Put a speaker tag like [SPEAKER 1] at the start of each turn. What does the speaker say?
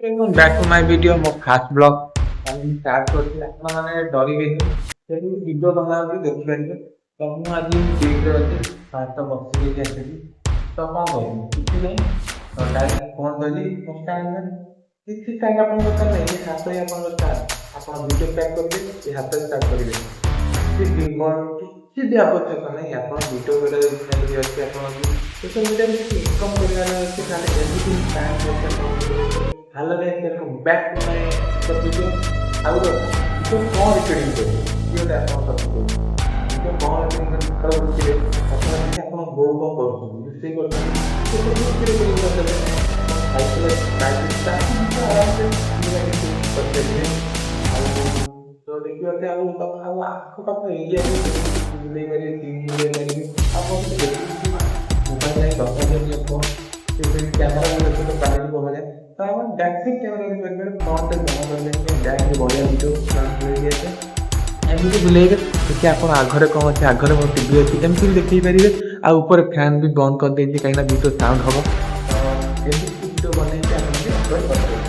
[SPEAKER 1] Welcome back to my video ମୋ first blog ଆମେ start କରିଥିଲି ଆପଣମାନେ ଡରିବେନି ସେଠି ଭିଡ଼ିଓ ବନାଉଛି ଦେଖିପାରିବେ ତ ମୁଁ ଆଜି ବିଚ୍ରେ ଅଛି ଫାଷ୍ଟ ବସିଯାଇଛି ଆସିକି ତ କ'ଣ କରିବି କିଛି ନାହିଁ ତ ଡାଇରେକ୍ଟ ଫୋନ୍ ଧରି ମୋ ଷ୍ଟାଣ୍ଡ କିଛି ଷ୍ଟାଣ୍ଡ ଆପଣଙ୍କ ଦରକାର ନାହିଁ ଏ ହାତ ହିଁ ଆପଣଙ୍କ ଷ୍ଟାଣ୍ଡ ଆପଣ ଭିଡ଼ିଓ ଷ୍ଟାର୍ଟ କରିବେ ଏ ହାତରେ ଷ୍ଟାର୍ଟ କରିବେ କିଛି ଗିମ୍ବଲ୍ କିଛି ବି ଆବଶ୍ୟକ ନାହିଁ ଆପଣ ଭିଡ଼ିଓ ବି ଅଛି ଆପଣଙ୍କୁ ସୋସିଆଲ ମିଡ଼ିଆରେ କିଛି ଇନକମ୍ କରିବାର ଅଛି ତାହେଲେ ଏମିତି ଷ୍ଟାଣ୍ଡ ଅଛି ଆପଣଙ୍କୁ Hello guys, welcome back to my video. How are you? तो कौन रिकॉर्डिंग करे ये तो आप सब को तो कौन रिकॉर्डिंग करे अपना से अपन गो को करो इससे को तो रिकॉर्डिंग करते हैं साइकिल स्टार्ट आराम से करते हैं तो देखिए होते हैं तो आपको पता है ये ले मेरे टीम ले मेरे आप मोबाइल नहीं डॉक्टर ने आपको फिर कैमरा में तो पानी को बने तो हम बैकसेट कैमरा यूज करके फ्रंट से जमा कर लेंगे बैक बढ़िया वीडियो ले लिए एमती बुलेइबे देखिए आप आगे कौन अच्छे आगे मोर टीवी अच्छी एमती भी देखी पारे आ ऊपर फैन भी बंद कर देती कहीं वीडियो साउंड हम तो वीडियो बनई अपलोड कर